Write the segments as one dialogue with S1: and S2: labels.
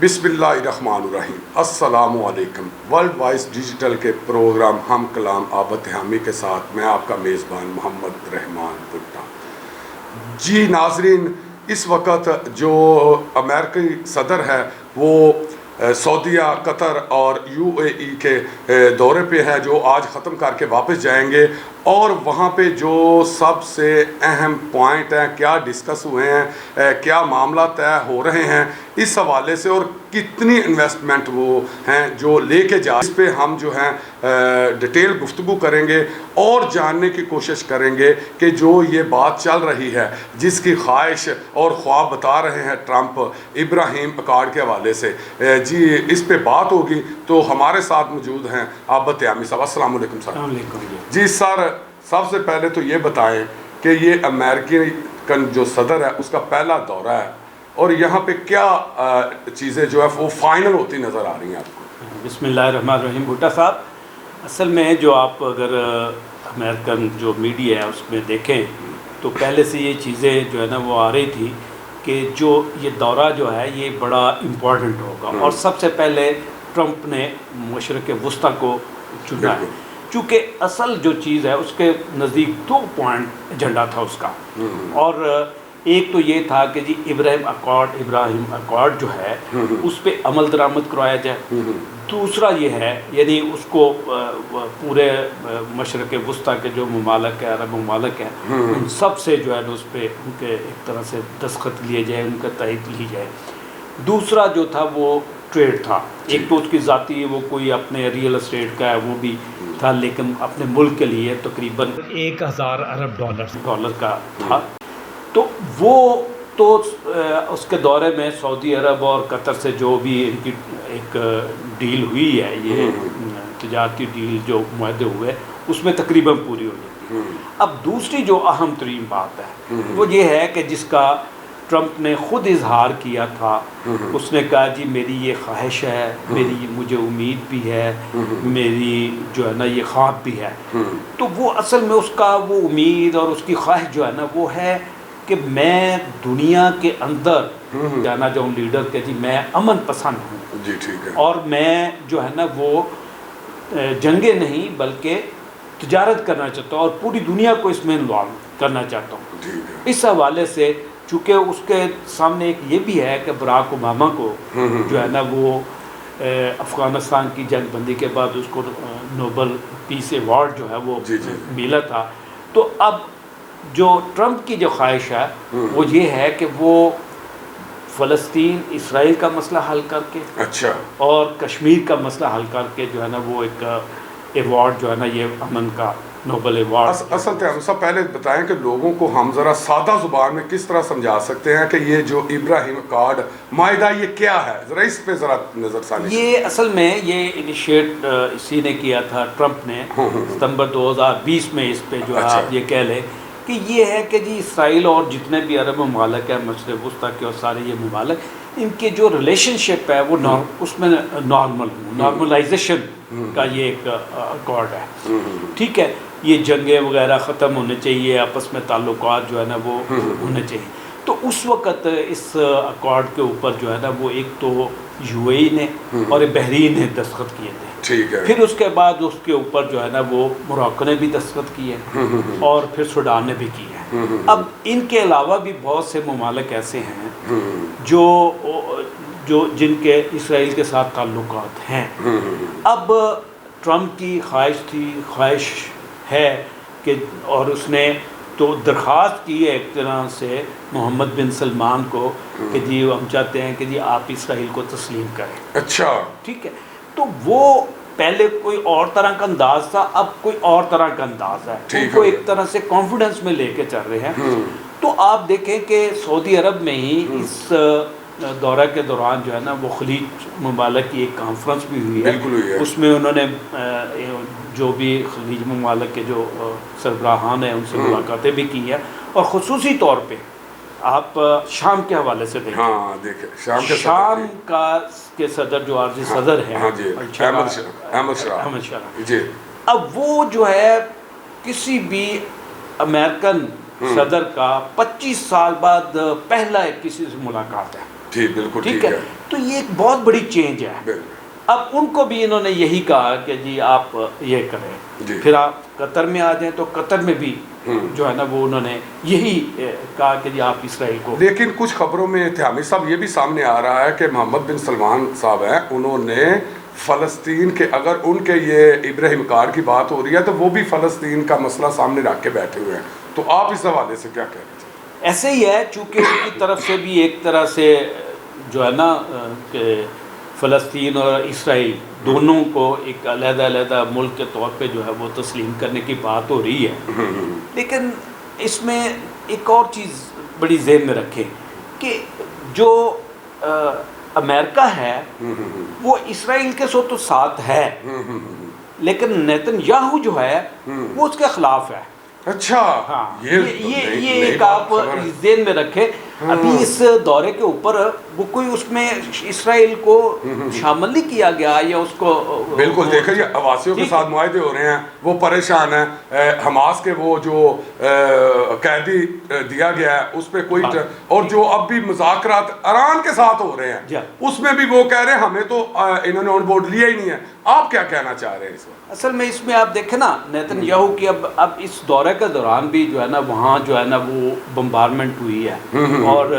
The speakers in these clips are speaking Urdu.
S1: بسم اللہ الرحمن الرحیم۔ السلام علیکم۔ ورلڈ وائس ڈیجیٹل کے پروگرام ہم کلام آب تہامی کے ساتھ میں آپ کا میزبان محمد رحمان بھٹا۔ جی ناظرین، اس وقت جو امریکی صدر ہے وہ سعودیہ، قطر اور UAE کے دورے پہ ہے، جو آج ختم کر کے واپس جائیں گے، اور وہاں پہ جو سب سے اہم پوائنٹ ہیں، کیا ڈسکس ہوئے ہیں، کیا معاملہ طے ہو رہے ہیں اس حوالے سے، اور کتنی انویسٹمنٹ وہ ہیں جو لے کے جا، اس پہ ہم جو ہیں ڈیٹیل گفتگو کریں گے اور جاننے کی کوشش کریں گے کہ جو یہ بات چل رہی ہے، جس کی خواہش اور خواب بتا رہے ہیں ٹرمپ ابراہیم اکارڈ کے حوالے سے، جی اس پہ بات ہوگی۔ تو ہمارے ساتھ موجود ہیں آب تہامی صاحب۔ السلام علیکم سر۔
S2: السلام علیکم
S1: جی سر، سب سے پہلے تو یہ بتائیں کہ یہ امریکی جو صدر ہے اس کا پہلا دورہ ہے، اور یہاں پہ کیا چیزیں جو ہے وہ فائنل ہوتی نظر آ رہی ہیں آپ کو؟
S2: بسم اللہ الرحمن الرحیم۔ بھٹا صاحب، اصل میں جو آپ اگر امریکن جو میڈیا ہے اس میں دیکھیں تو پہلے سے یہ چیزیں جو ہے نا وہ آ رہی تھی کہ جو یہ دورہ جو ہے یہ بڑا امپورٹنٹ ہوگا، اور سب سے پہلے ٹرمپ نے مشرق وسطیٰ کو چنا ہے، چونکہ اصل جو چیز ہے اس کے نزدیک 2 پوائنٹ ایجنڈا تھا اس کا، اور ایک تو یہ تھا کہ جی ابراہیم اکارڈ جو ہے اس پہ عمل درآمد کروایا جائے۔ دوسرا یہ ہے یعنی اس کو پورے مشرق وسطیٰ کے جو ممالک ہیں، عرب ممالک ہیں، ان سب سے جو ہے نا اس پہ ان کے ایک طرح سے دستخط لیے جائے، ان کا تائید لی جائے۔ دوسرا جو تھا وہ ٹریڈ تھا، ایک تو اس کی ذاتی وہ کوئی اپنے ریئل اسٹیٹ کا ہے وہ بھی تھا، لیکن اپنے ملک کے لیے تقریباً 1000 ارب ڈالر کا تھا۔ تو وہ تو اس کے دورے میں سعودی عرب اور قطر سے جو بھی ان کی ایک ڈیل ہوئی ہے، یہ تجارتی ڈیل جو معاہدے ہوئے، اس میں تقریباً پوری ہو جاتی ہے۔ اب دوسری جو اہم ترین بات ہے وہ یہ ہے کہ جس کا ٹرمپ نے خود اظہار کیا تھا، اس نے کہا جی میری یہ خواہش ہے، میری مجھے امید بھی ہے، میری جو ہے نا یہ خواب بھی ہے۔ تو وہ اصل میں اس کا وہ امید اور اس کی خواہش جو ہے نا وہ ہے کہ میں دنیا کے اندر جانا چاہوں لیڈر کہ جی میں امن پسند ہوں،
S1: جی ٹھیک ہے، اور
S2: میں جو ہے نا وہ جنگیں نہیں بلکہ تجارت کرنا چاہتا ہوں، اور پوری دنیا کو اس میں انوالو کرنا چاہتا ہوں۔ اس حوالے سے چونکہ اس کے سامنے ایک یہ بھی ہے کہ براک اوباما کو جو ہے نا وہ افغانستان کی جنگ بندی کے بعد اس کو نوبل پیس ایوارڈ جو ہے وہ ملا تھا۔ تو اب جو ٹرمپ کی جو خواہش ہے وہ یہ ہے کہ وہ فلسطین اسرائیل کا مسئلہ حل کر کے، اچھا، اور کشمیر کا مسئلہ حل کر کے جو ہے نا وہ ایک ایوارڈ جو ہے نا یہ امن کا نوبل ایوارڈ۔
S1: اصل ہم سب پہلے بتائیں کہ لوگوں کو ہم ذرا سادہ زبان میں کس طرح سمجھا سکتے ہیں کہ یہ جو ابراہیم اکارڈ معاہدہ یہ کیا ہے، ذرا اس پہ ذرا نظر ثانی۔
S2: یہ اصل میں یہ انیشیٹ اسی نے کیا تھا، ٹرمپ نے ستمبر 2020 میں اس پہ جو ہے آپ یہ کہہ لیں کہ یہ ہے کہ جی اسرائیل اور جتنے بھی عرب ممالک ہیں مشرق وسطیٰ کے اور سارے یہ ممالک، ان کے جو ریلیشن شپ ہے وہ اس میں نارملائزیشن کا یہ ایک اکارڈ ہے، ٹھیک ہے۔ یہ جنگیں وغیرہ ختم ہونے چاہیے، آپس میں تعلقات جو ہے نا وہ ہونے چاہیے۔ تو اس وقت اس اکارڈ کے اوپر جو ہے نا وہ ایک تو UAE نے اور بحرین نے دستخط کیے تھے، پھر اس کے بعد اس کے اوپر جو ہے نا وہ موراکو نے بھی دستخط کیے، اور پھر سوڈان نے بھی کیے ہیں۔ اب ان کے علاوہ بھی بہت سے ممالک ایسے ہیں جو جن کے اسرائیل کے ساتھ تعلقات ہیں۔ اب ٹرمپ کی خواہش ہے کہ، اور اس نے تو درخواست کی ہے ایک طرح سے محمد بن سلمان کو کہ جی ہم چاہتے ہیں کہ جی آپ اسرائیل کو تسلیم کریں، اچھا ٹھیک ہے۔ تو وہ پہلے کوئی اور طرح کا انداز تھا، اب کوئی اور طرح کا انداز ہے، ان کو ایک طرح سے کانفیڈنس میں لے کے چل رہے ہیں۔ تو آپ دیکھیں کہ سعودی عرب میں ہی اس دورہ کے دوران جو ہے نا وہ خلیج ممالک کی ایک کانفرنس بھی ہوئی ہے، اس میں انہوں نے جو بھی خلیج ممالک کے جو سربراہان ہیں ان سے ملاقاتیں بھی کی ہیں، اور خصوصی طور پہ آپ شام کے حوالے سے دیکھیں، شام کے صدر جو عارضی صدر ہیں احمد شاہ، اب وہ جو ہے کسی بھی امریکن صدر کا 25 سال بعد پہلا کسی سے ملاقات ہے،
S1: جی بالکل
S2: ٹھیک ہے. تو یہ ایک بہت بڑی چینج ہے.
S1: بالکل.
S2: اب ان کو بھی انہوں نے یہی کہا کہ جی آپ یہ کریں, پھر آپ قطر میں آ جائیں, تو قطر میں بھی جو ہے نا وہ انہوں نے یہی کہا کہ جی آپ اسرائیل کو.
S1: لیکن کچھ خبروں میں تھامی صاحب یہ بھی سامنے آ رہا ہے کہ محمد بن سلمان صاحب ہیں, انہوں نے فلسطین کے, اگر ان کے یہ ابراہیم کار کی بات ہو رہی ہے تو وہ بھی فلسطین کا مسئلہ سامنے رکھ کے بیٹھے ہوئے ہیں, تو آپ اس حوالے سے کیا کہہ رہے ہیں؟
S2: ایسے ہی ہے, چونکہ ان کی طرف سے بھی ایک طرح سے جو ہے نا کہ فلسطین اور اسرائیل دونوں کو ایک علیحدہ علیحدہ ملک کے طور پہ جو ہے وہ تسلیم کرنے کی بات ہو رہی ہے. لیکن اس میں ایک اور چیز بڑی ذہن میں رکھیں کہ جو امریکہ ہے وہ اسرائیل کے تو ساتھ ہے, لیکن نیتن یاہو جو ہے وہ اس کے خلاف ہے.
S1: اچھا,
S2: ہاں, یہ ایک آپ ذہن میں رکھیں. ابھی اس دورے کے اوپر وہ کوئی اس میں اسرائیل کو شامل نہیں کیا گیا یا اس کو
S1: بالکل. دیکھیں یہ عواسیوں کے ساتھ معاہدے ہو رہے ہیں, وہ پریشان ہیں, حماس کے وہ جو قیدی دیا گیا ہے اس پہ کوئی, اور جو اب بھی مذاکرات ایران کے ساتھ ہو رہے ہیں اس میں بھی وہ کہہ رہے ہیں ہمیں تو انہوں نے آن بورڈ لیا ہی نہیں ہے. آپ کیا کہنا چاہ رہے ہیں اس وقت؟
S2: اصل میں اس میں آپ دیکھیں نا نیتن یاہو کی اب اس دورے کے دوران بھی جو ہے نا وہاں جو ہے نا وہ بمبارمنٹ ہوئی ہے اور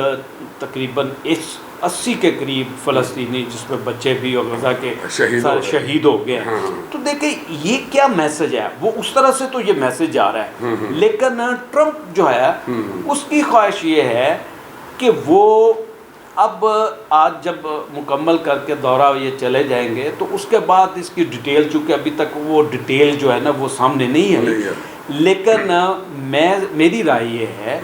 S2: تقریباً 80 کے قریب فلسطینی جس میں بچے بھی اور غزہ کے شہید ہو گئے ہیں. تو دیکھیں یہ کیا میسج ہے, وہ اس طرح سے تو یہ میسج آ رہا ہے, لیکن ٹرمپ جو ہے اس کی خواہش یہ ہے کہ وہ اب آج جب مکمل کر کے دورہ یہ چلے جائیں گے تو اس کے بعد اس کی ڈیٹیل, چونکہ ابھی تک وہ ڈیٹیل جو ہے نا وہ سامنے نہیں ہے, لیکن میری رائے یہ ہے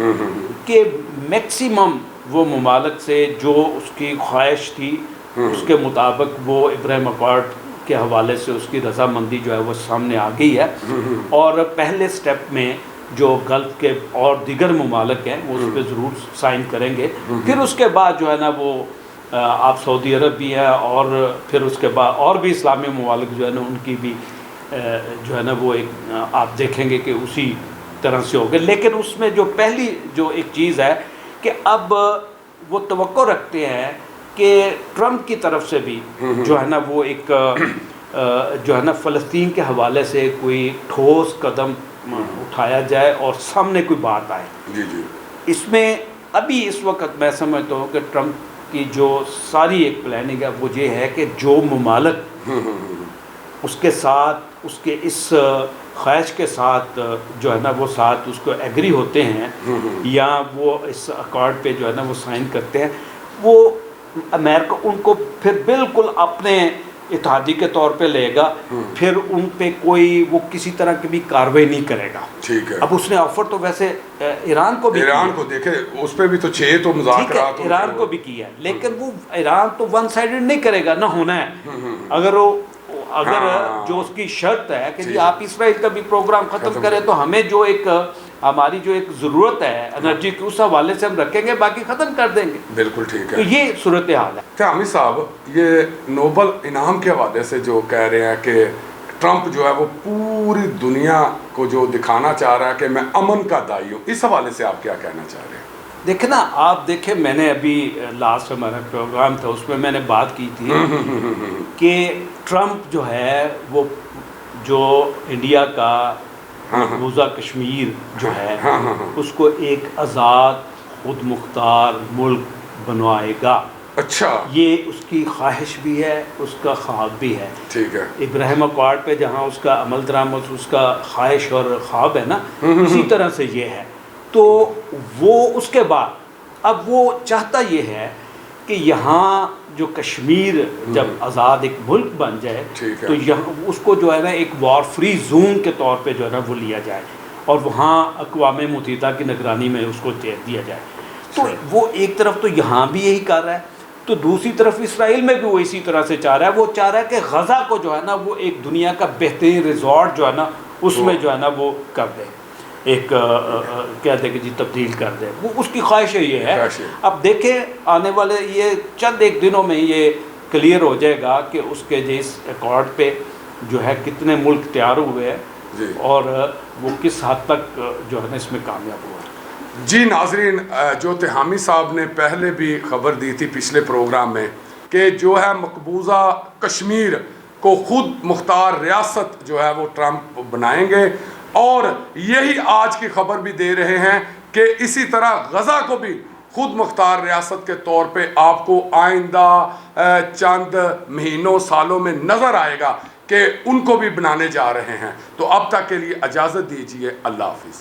S2: کہ میکسیمم وہ ممالک سے جو اس کی خواہش تھی اس کے مطابق وہ ابراہیم اکارڈ کے حوالے سے اس کی رضامندی جو ہے وہ سامنے آ گئی ہے. اور پہلے سٹیپ میں جو گلف کے اور دیگر ممالک ہیں وہ اس پہ ضرور سائن کریں گے. پھر اس کے بعد جو ہے نا وہ آپ سعودی عرب بھی ہے, اور پھر اس کے بعد اور بھی اسلامی ممالک جو ہے نا ان کی بھی جو ہے نا وہ ایک آپ دیکھیں گے کہ اسی طرح سے ہوگا. لیکن اس میں جو پہلی جو ایک چیز ہے کہ اب وہ توقع رکھتے ہیں کہ ٹرمپ کی طرف سے بھی جو ہے نا وہ ایک جو ہے نا فلسطین کے حوالے سے کوئی ٹھوس قدم اٹھایا جائے اور سامنے کوئی بات آئے. اس میں ابھی اس وقت میں سمجھتا ہوں کہ ٹرمپ کی جو ساری ایک پلاننگ ہے وہ یہ ہے کہ جو ممالک اس کے ساتھ اس کے اس خواہش کے ساتھ جو ہے نا وہ ساتھ اس کو ایگری ہوتے ہیں یا وہ اس اکارڈ پہ جو ہے نا وہ سائن کرتے ہیں, وہ امریکہ ان کو پھر بالکل اپنے اتحادی کے طور پہ لے گا, پھر ان پہ کوئی وہ کسی طرح کی بھی کارروائی نہیں کرے گا.
S1: ٹھیک ہے.
S2: اب اس نے آفر تو ویسے ایران کو بھی,
S1: ایران کو دیکھے اس پہ بھی تو 6 تو مذاکرات
S2: ایران کو بھی کیا ہے, لیکن وہ ایران تو ون سائیڈڈ نہیں کرے گا, نہ ہونا ہے. اگر جو اس کی شرط ہے کہ جی آپ اسرائیل کا بھی پروگرام ختم کریں تو ہمیں جو ایک ہماری جو ایک ضرورت ہے انرجی کی اس حوالے سے ہم رکھیں گے, باقی ختم کر دیں گے.
S1: بالکل ٹھیک ہے.
S2: تو یہ صورتحال ہے.
S1: تھامی صاحب یہ نوبل انعام کے حوالے سے جو کہہ رہے ہیں کہ ٹرمپ جو ہے وہ پوری دنیا کو جو دکھانا چاہ رہا ہے کہ میں امن کا دائی ہوں, اس حوالے سے آپ کیا کہنا چاہ رہے ہیں؟
S2: دیکھیں نا آپ دیکھیں, میں نے ابھی لاسٹ ہمارا پروگرام تھا اس میں نے بات کی تھی کہ ٹرمپ جو ہے وہ جو انڈیا کا مقبوضہ کشمیر جو ہے اس کو ایک آزاد خود مختار ملک بنوائے گا.
S1: اچھا,
S2: یہ اس کی خواہش بھی ہے, اس کا خواب بھی ہے.
S1: ٹھیک ہے.
S2: ابراہیم اکارڈ پہ جہاں اس کا عمل درآمد اس کا خواہش اور خواب ہے نا, اسی طرح سے یہ ہے. تو وہ اس کے بعد اب وہ چاہتا یہ ہے کہ یہاں جو کشمیر جب آزاد ایک ملک بن جائے تو یہاں اس کو جو ہے نا ایک وار فری زون کے طور پہ جو ہے نا وہ لیا جائے اور وہاں اقوام متحدہ کی نگرانی میں اس کو دیا جائے. تو وہ ایک طرف تو یہاں بھی یہی کر رہا ہے, تو دوسری طرف اسرائیل میں بھی وہ اسی طرح سے چاہ رہا ہے. وہ چاہ رہا ہے کہ غزہ کو جو ہے نا وہ ایک دنیا کا بہترین ریزورٹ جو ہے نا اس میں جو ہے نا وہ کر دے, ایک کہتے کہ جی تبدیل کر دے. وہ اس کی خواہش یہ ہے. اب دیکھیں آنے والے یہ چند ایک دنوں میں یہ کلیئر ہو جائے گا کہ اس کے جس ایکارڈ پہ جو ہے کتنے ملک تیار ہوئے ہیں اور وہ کس حد تک جو ہے نا اس میں کامیاب ہوا ہے.
S1: جی ناظرین، جو تہامی صاحب نے پہلے بھی خبر دی تھی پچھلے پروگرام میں کہ جو ہے مقبوضہ کشمیر کو خود مختار ریاست جو ہے وہ ٹرمپ بنائیں گے، اور یہی آج کی خبر بھی دے رہے ہیں کہ اسی طرح غزہ کو بھی خود مختار ریاست کے طور پہ آپ کو آئندہ چند مہینوں سالوں میں نظر آئے گا کہ ان کو بھی بنانے جا رہے ہیں۔ تو اب تک کے لیے اجازت دیجیے، اللہ حافظ۔